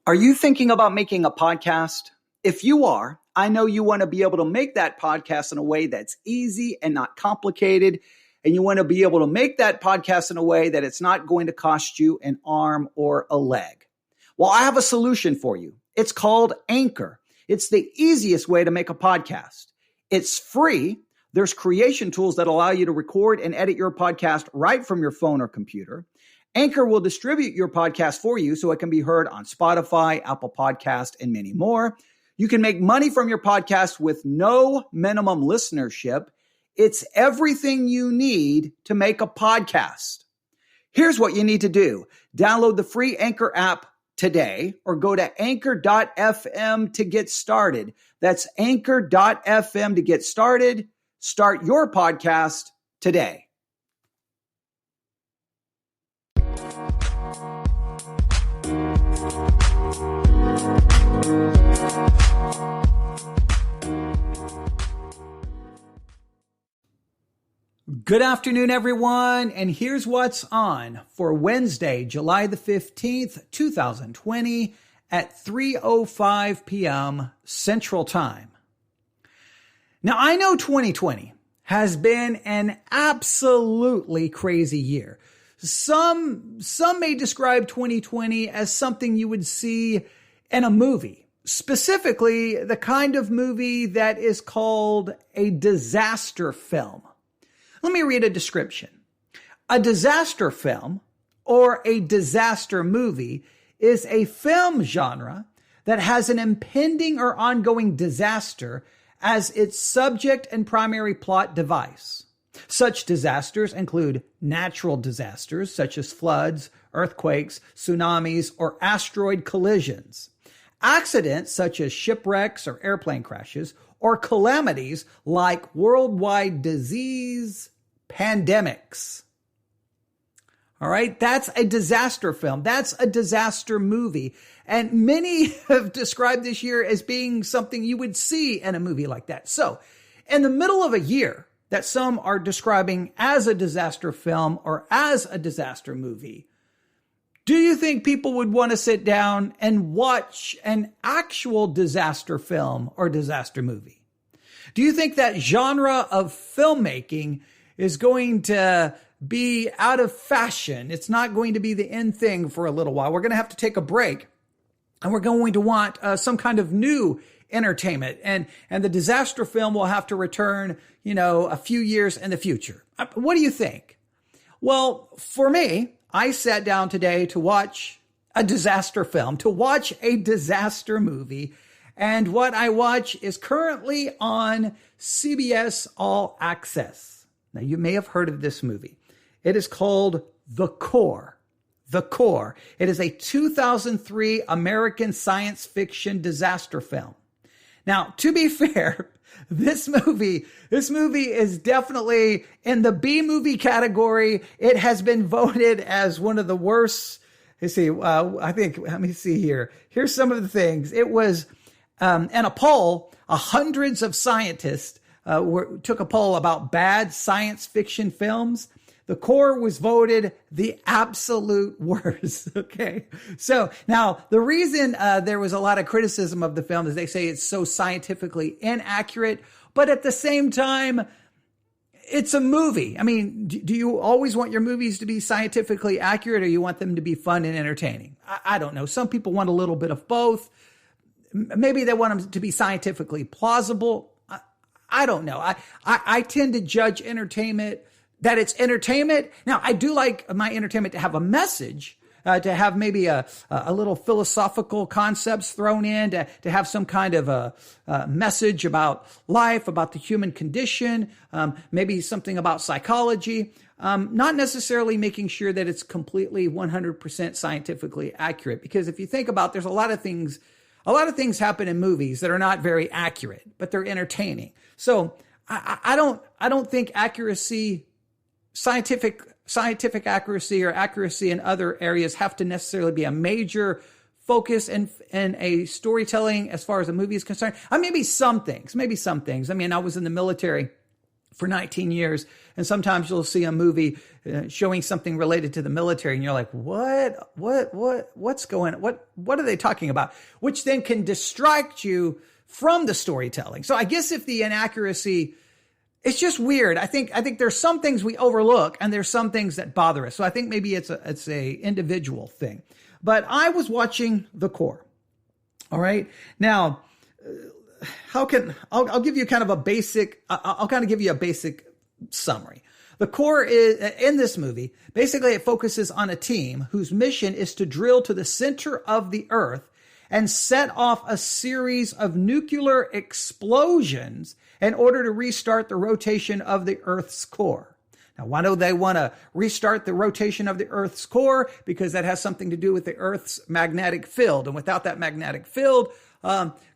Are you thinking about making a podcast? If you are, I know you want to be able to make that podcast in a way that's easy and not complicated. And you want to be able to make that podcast in a way that it's not going to cost you an arm or a leg. Well, I have a solution for you. It's called Anchor. It's the easiest way to make a podcast. It's free. There's creation tools that allow you to record and edit your podcast right from your phone or computer. Anchor will distribute your podcast for you so it can be heard on Spotify, Apple Podcast, and many more. You can make money from your podcast with no minimum listenership. It's everything you need to make a podcast. Here's what you need to do. Download the free Anchor app today or go to anchor.fm to get started. That's anchor.fm to get started. Start your podcast today. Good afternoon, everyone, and here's what's on for Wednesday, July the 15th, 2020 at 3:05 p.m. Central Time. Now, I know 2020 has been an absolutely crazy year. Some may describe 2020 as something you would see in a movie, specifically the kind of movie that is called a disaster film. Let me read a description. A disaster film or a disaster movie is a film genre that has an impending or ongoing disaster as its subject and primary plot device. Such disasters include natural disasters such as floods, earthquakes, tsunamis, or asteroid collisions. Accidents such as shipwrecks or airplane crashes, or calamities like worldwide disease, pandemics. All right, that's a disaster film. That's a disaster movie. And many have described this year as being something you would see in a movie like that. So, in the middle of a year that some are describing as a disaster film or as a disaster movie, do you think people would want to sit down and watch an actual disaster film or disaster movie? Do you think that genre of filmmaking is going to be out of fashion? It's not going to be the end thing for a little while. We're going to have to take a break, and we're going to want some kind of new entertainment. And the disaster film will have to return, a few years in the future. What do you think? Well, for me, I sat down today to watch a disaster film, to watch a disaster movie. And what I watch is currently on CBS All Access. Now, you may have heard of this movie. It is called The Core. The Core. It is a 2003 American science fiction disaster film. Now, to be fair, this movie is definitely in the B movie category. It has been voted as one of the worst. Let's see. Let me see here. Here's some of the things. It was in a poll, hundreds of scientists took a poll about bad science fiction films. The Core was voted the absolute worst. Okay. So now the reason there was a lot of criticism of the film is they say it's so scientifically inaccurate, but at the same time, it's a movie. I mean, do you always want your movies to be scientifically accurate, or you want them to be fun and entertaining? I don't know. Some people want a little bit of both. Maybe they want them to be scientifically plausible. I don't know. I tend to judge entertainment that it's entertainment. Now, I do like my entertainment to have a message, to have maybe a little philosophical concepts thrown in, to have some kind of a message about life, about the human condition, maybe something about psychology, not necessarily making sure that it's completely 100% scientifically accurate. Because if you think about, there's a lot of things happen in movies that are not very accurate, but they're entertaining. So I don't think accuracy, scientific accuracy or accuracy in other areas have to necessarily be a major focus in a storytelling as far as a movie is concerned. Maybe some things. I mean, I was in the military for 19 years. And sometimes you'll see a movie showing something related to the military and you're like, what's going on? What are they talking about? Which then can distract you from the storytelling. So I guess if the inaccuracy, it's just weird. I think there's some things we overlook and there's some things that bother us. So I think maybe it's a individual thing. But I was watching The Core. All right. Now, I'll give you kind of a basic, I'll kind of give you a basic summary. The Core is, in this movie, basically it focuses on a team whose mission is to drill to the center of the earth and set off a series of nuclear explosions in order to restart the rotation of the Earth's core. Now, why do they want to restart the rotation of the Earth's core? Because that has something to do with the Earth's magnetic field. And without that magnetic field,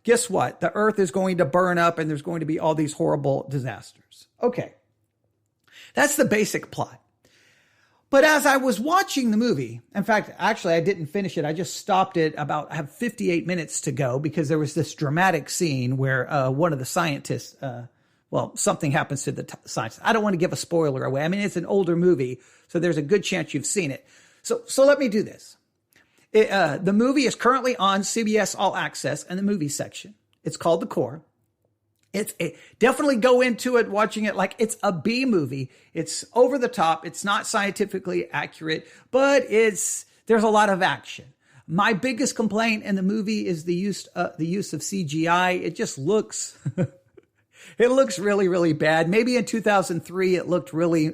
guess what? The Earth is going to burn up and there's going to be all these horrible disasters. Okay. That's the basic plot. But as I was watching the movie, in fact, actually, I didn't finish it. I just stopped it I have 58 minutes to go because there was this dramatic scene where one of the scientists, something happens to the scientist. I don't want to give a spoiler away. I mean, it's an older movie, so there's a good chance you've seen it. So let me do this. The movie is currently on CBS All Access in the movie section. It's called The Core. Definitely go into it watching it like it's a B movie. It's over the top. It's not scientifically accurate, but there's a lot of action. My biggest complaint in the movie is the use of CGI. It just looks, it looks really, really bad. Maybe in 2003 it looked really,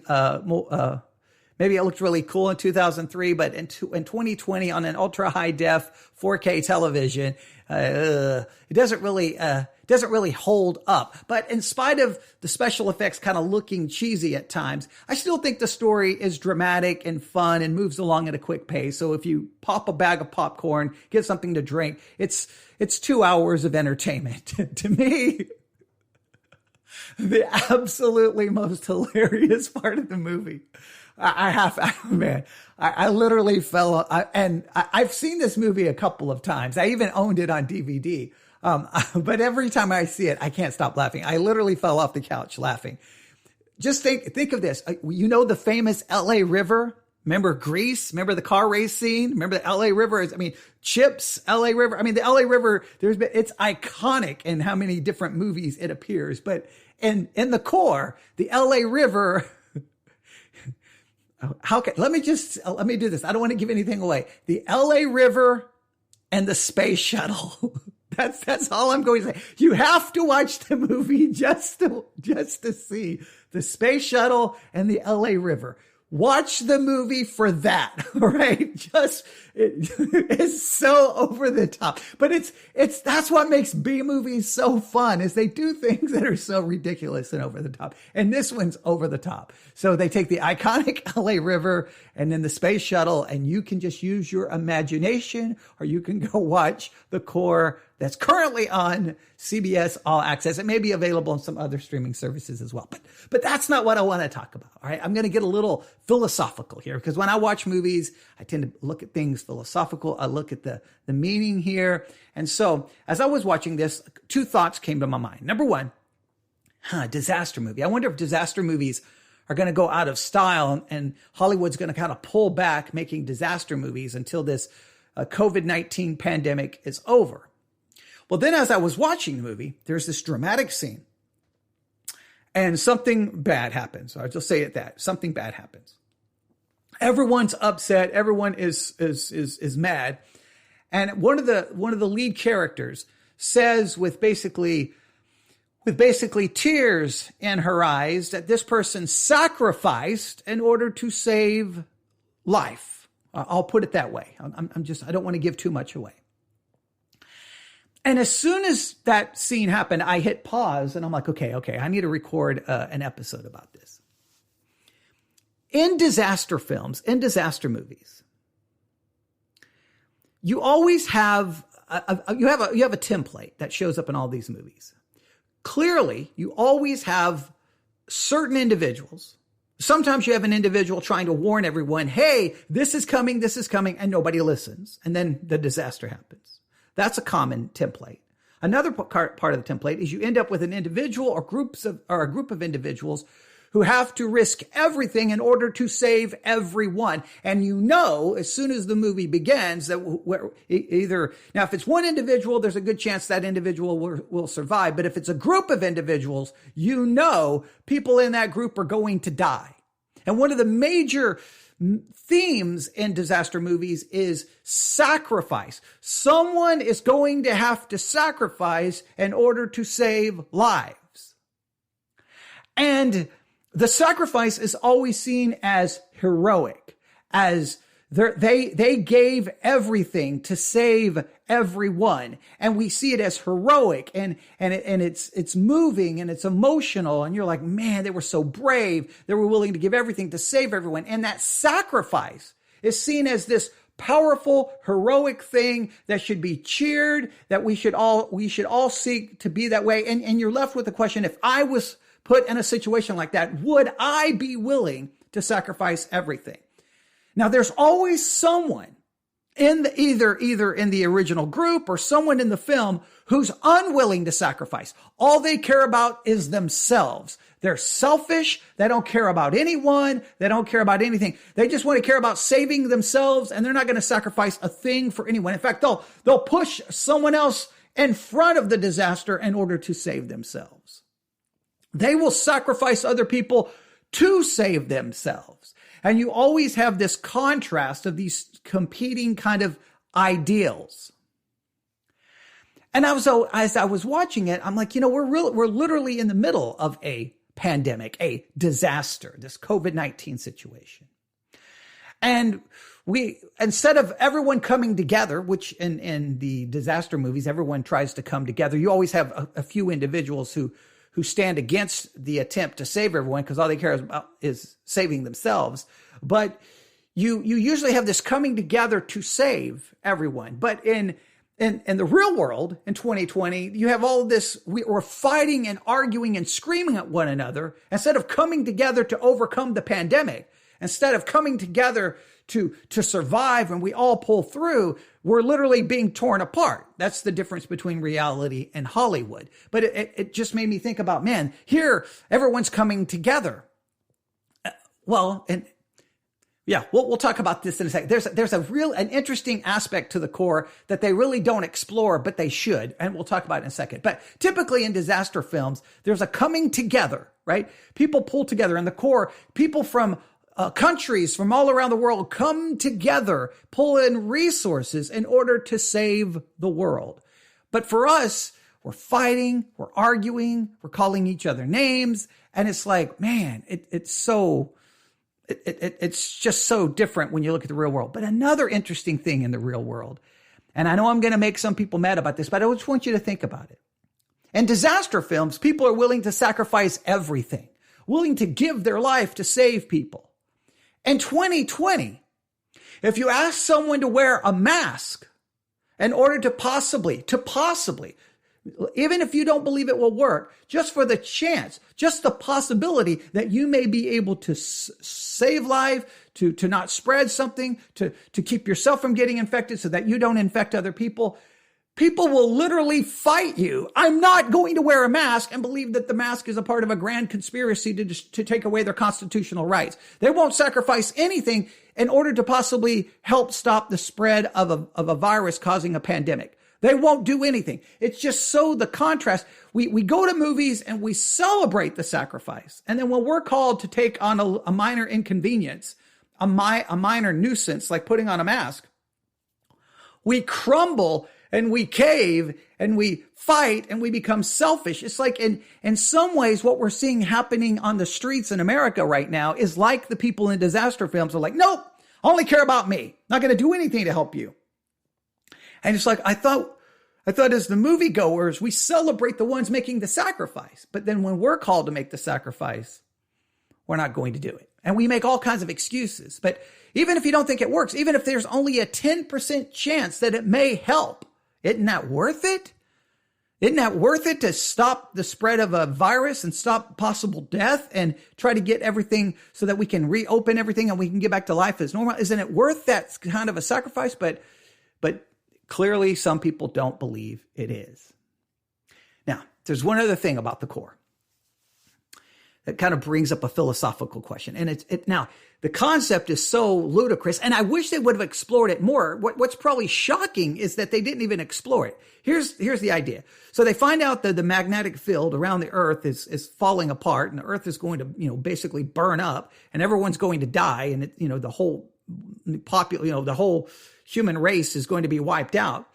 maybe it looked really cool in 2003, but in 2020 on an ultra high def 4K television, it doesn't really hold up. But in spite of the special effects kind of looking cheesy at times, I still think the story is dramatic and fun and moves along at a quick pace. So if you pop a bag of popcorn, get something to drink, it's 2 hours of entertainment. To me, the absolutely most hilarious part of the movie, I literally fell, and I've seen this movie a couple of times. I even owned it on DVD. But every time I see it, I can't stop laughing. I literally fell off the couch laughing. Just think of this. You know, the famous LA River. Remember Grease? Remember the car race scene? Remember the LA River? Chips, LA River. I mean, the LA River, it's iconic in how many different movies it appears. But in The Core, the LA River, let me do this. I don't want to give anything away. The LA River and the space shuttle. That's all I'm going to say. You have to watch the movie just to see the space shuttle and the LA River. Watch the movie for that, all right? It's so over the top. But that's what makes B movies so fun, is they do things that are so ridiculous and over the top. And this one's over the top. So they take the iconic LA River and then the space shuttle, and you can just use your imagination, or you can go watch The Core that's currently on CBS All Access. It may be available on some other streaming services as well. But that's not what I want to talk about. All right. I'm going to get a little philosophical here, because when I watch movies, I tend to look at things philosophical. I look at the meaning here. And so as I was watching this, two thoughts came to my mind. Number one, disaster movie. I wonder if disaster movies are going to go out of style and Hollywood's going to kind of pull back making disaster movies until this COVID-19 pandemic is over. Well, then as I was watching the movie, there's this dramatic scene and something bad happens. I'll just say it that something bad happens. Everyone's upset. Everyone is mad. And one of the lead characters says with basically tears in her eyes that this person sacrificed in order to save life. I'll put it that way. I don't want to give too much away. And as soon as that scene happened, I hit pause and I'm like, okay, I need to record an episode about this. In disaster films, in disaster movies, you always have you have a template that shows up in all these movies. Clearly, you always have certain individuals. Sometimes you have an individual trying to warn everyone, hey, this is coming, and nobody listens. And then the disaster happens. That's a common template. Another part of the template is you end up with an individual or a group of individuals who have to risk everything in order to save everyone. And you know, as soon as the movie begins, that now, if it's one individual, there's a good chance that individual will survive. But if it's a group of individuals, you know, people in that group are going to die. And one of the major themes in disaster movies is sacrifice. Someone is going to have to sacrifice in order to save lives. And the sacrifice is always seen as heroic, as they gave everything to save everyone. And we see it as heroic and it's moving and it's emotional. And you're like, man, they were so brave. They were willing to give everything to save everyone. And that sacrifice is seen as this powerful, heroic thing that should be cheered, that we should all seek to be that way. And you're left with the question, if I was put in a situation like that, would I be willing to sacrifice everything? Now, there's always someone in either in the original group or someone in the film who's unwilling to sacrifice. All they care about is themselves. They're selfish. They don't care about anyone. They don't care about anything. They just want to care about saving themselves, and they're not going to sacrifice a thing for anyone. In fact, they'll push someone else in front of the disaster in order to save themselves. They will sacrifice other people to save themselves. And you always have this contrast of these competing kind of ideals. And as I was watching it, I'm like, we're literally in the middle of a pandemic, a disaster, this COVID-19 situation. And instead of everyone coming together, which in the disaster movies, everyone tries to come together, you always have a few individuals who stand against the attempt to save everyone because all they care about is saving themselves. But you usually have this coming together to save everyone. But in the real world, in 2020, you have all this, we're fighting and arguing and screaming at one another instead of coming together to overcome the pandemic. Instead of coming together to survive and we all pull through, we're literally being torn apart. That's the difference between reality and Hollywood. But it just made me think about, man, here everyone's coming together. We'll talk about this in a second. There's an interesting aspect to the core that they really don't explore, but they should. And we'll talk about it in a second. But typically in disaster films, there's a coming together, right? People pull together in the core. People from countries from all around the world come together, pull in resources in order to save the world. But for us, we're fighting, we're arguing, we're calling each other names. And it's like, man, it's just so different when you look at the real world. But another interesting thing in the real world, and I know I'm going to make some people mad about this, but I just want you to think about it. In disaster films, people are willing to sacrifice everything, willing to give their life to save people. In 2020, if you ask someone to wear a mask in order to possibly, even if you don't believe it will work, just for the chance, just the possibility that you may be able to save life, to not spread something, to keep yourself from getting infected so that you don't infect other people, people will literally fight you. I'm not going to wear a mask and believe that the mask is a part of a grand conspiracy to take away their constitutional rights. They won't sacrifice anything in order to possibly help stop the spread of a virus causing a pandemic. They won't do anything. It's just so the contrast. We go to movies and we celebrate the sacrifice. And then when we're called to take on a minor inconvenience, a minor nuisance, like putting on a mask, we crumble and we cave and we fight and we become selfish. It's like in some ways, what we're seeing happening on the streets in America right now is like the people in disaster films are like, nope, I only care about me. Not going to do anything to help you. And it's like, I thought as the moviegoers, we celebrate the ones making the sacrifice. But then when we're called to make the sacrifice, we're not going to do it. And we make all kinds of excuses. But even if you don't think it works, even if there's only a 10% chance that it may help, isn't that worth it? Isn't that worth it to stop the spread of a virus and stop possible death and try to get everything so that we can reopen everything and we can get back to life as normal? Isn't it worth that kind of a sacrifice? But clearly some people don't believe it is. Now, there's one other thing about the core that kind of brings up a philosophical question. And now the concept is so ludicrous, and I wish they would have explored it more. What's probably shocking is that they didn't even explore it. Here's the idea. So they find out that the magnetic field around the earth is falling apart, and the earth is going to, basically burn up, and everyone's going to die. And the whole the whole human race is going to be wiped out.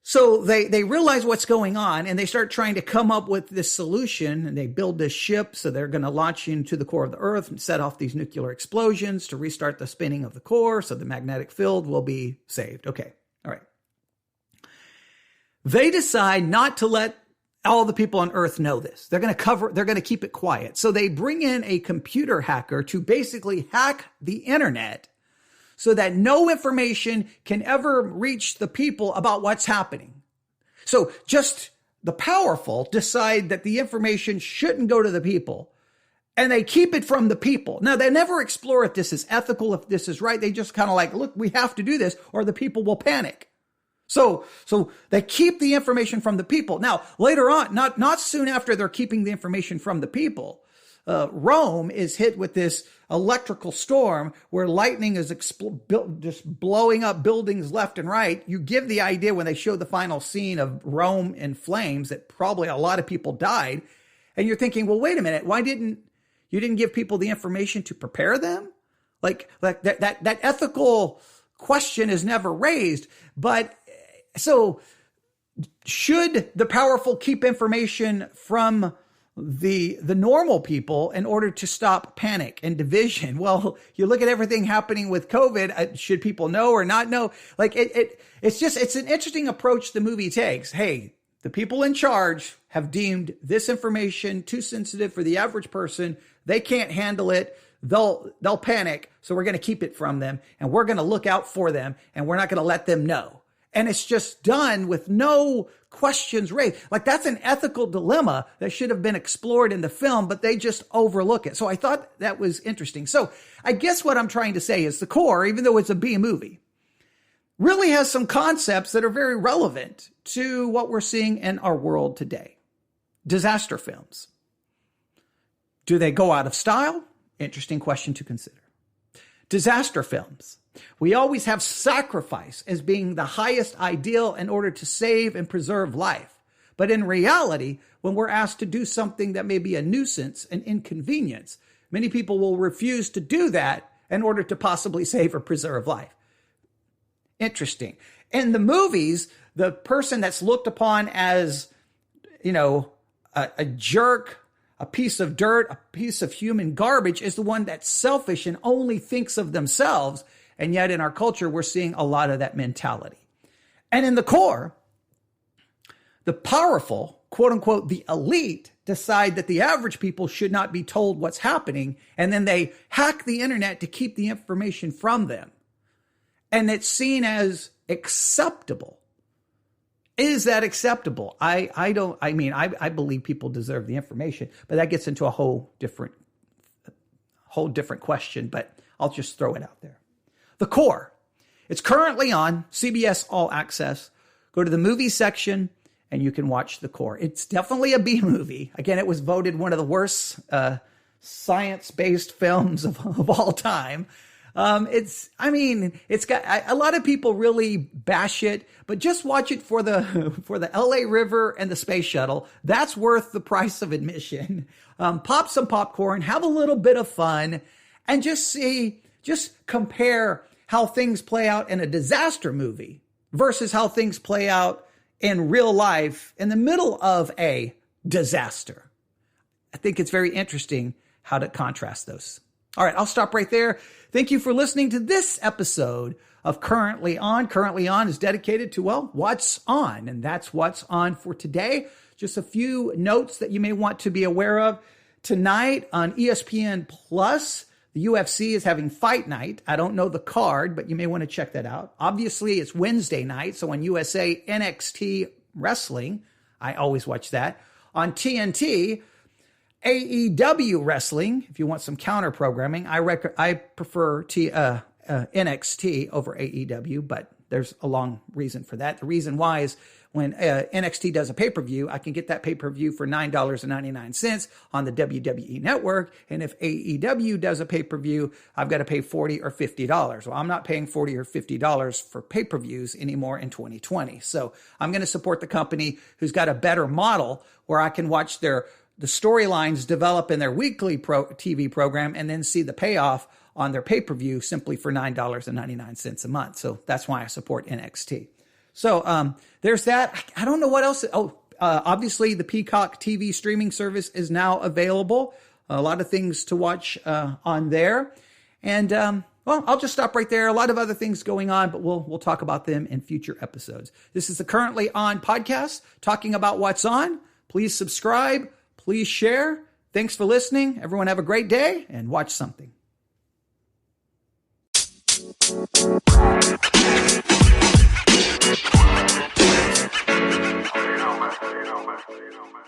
So they realize what's going on, and they start trying to come up with this solution, and they build this ship. So they're going to launch into the core of the earth and set off these nuclear explosions to restart the spinning of the core. So the magnetic field will be saved. Okay. All right. They decide not to let all the people on earth know this. They're going to keep it quiet. So they bring in a computer hacker to basically hack the internet so that no information can ever reach the people about what's happening. So just the powerful decide that the information shouldn't go to the people, and they keep it from the people. Now, they never explore if this is ethical, if this is right. They just kind of like, look, we have to do this or the people will panic. So they keep the information from the people. Now, later on, not soon after they're keeping the information from the people, Rome is hit with this electrical storm where lightning is just blowing up buildings left and right. You give the idea when they show the final scene of Rome in flames that probably a lot of people died. And you're thinking, well, wait a minute. Why didn't you give people the information to prepare them? Like that ethical question is never raised. But so should the powerful keep information from the normal people in order to stop panic and division? Well, you look at everything happening with COVID. Should people know or not know? Like it's an interesting approach the movie takes. Hey, the people in charge have deemed this information too sensitive for the average person. They can't handle it. They'll panic. So we're going to keep it from them, and we're going to look out for them, and we're not going to let them know. And it's just done with no questions raised. Like, that's an ethical dilemma that should have been explored in the film, but they just overlook it. So I thought that was interesting. So I guess what I'm trying to say is the core, even though it's a B movie, really has some concepts that are very relevant to what we're seeing in our world today. Disaster films. Do they go out of style? Interesting question to consider. Disaster films. We always have sacrifice as being the highest ideal in order to save and preserve life. But in reality, when we're asked to do something that may be a nuisance, an inconvenience, many people will refuse to do that in order to possibly save or preserve life. Interesting. In the movies, the person that's looked upon as, a jerk, a piece of dirt, a piece of human garbage is the one that's selfish and only thinks of themselves. And yet in our culture, we're seeing a lot of that mentality. And in the core, the powerful, quote unquote, the elite, decide that the average people should not be told what's happening. And then they hack the internet to keep the information from them. And it's seen as acceptable. Is that acceptable? I believe people deserve the information, but that gets into a whole different question, but I'll just throw it out there. The Core. It's currently on CBS All Access. Go to the movie section and you can watch The Core. It's definitely a B movie. Again, it was voted one of the worst science-based films of all time. It's got a lot of people really bash it, but just watch it for the LA River and the space shuttle. That's worth the price of admission. Pop some popcorn, have a little bit of fun, and just compare how things play out in a disaster movie versus how things play out in real life in the middle of a disaster. I think it's very interesting how to contrast those. All right, I'll stop right there. Thank you for listening to this episode of Currently On. Currently On is dedicated to, what's on? And that's what's on for today. Just a few notes that you may want to be aware of. Tonight on ESPN Plus, the UFC is having Fight Night. I don't know the card, but you may want to check that out. Obviously, it's Wednesday night, so on USA, NXT Wrestling. I always watch that. On TNT, AEW Wrestling. If you want some counter programming, I prefer NXT over AEW, but there's a long reason for that. The reason why is when NXT does a pay-per-view, I can get that pay-per-view for $9.99 on the WWE network. And if AEW does a pay-per-view, I've got to pay $40 or $50. Well, I'm not paying $40 or $50 for pay-per-views anymore in 2020. So I'm going to support the company who's got a better model where I can watch the storylines develop in their weekly TV program and then see the payoff on their pay-per-view simply for $9.99 a month. So that's why I support NXT. So there's that. I don't know what else. Obviously the Peacock TV streaming service is now available. A lot of things to watch on there. And well, I'll just stop right there. A lot of other things going on, but we'll talk about them in future episodes. This is the Currently On podcast, talking about what's on. Please subscribe. Please share. Thanks for listening. Everyone have a great day and watch something. You know, man.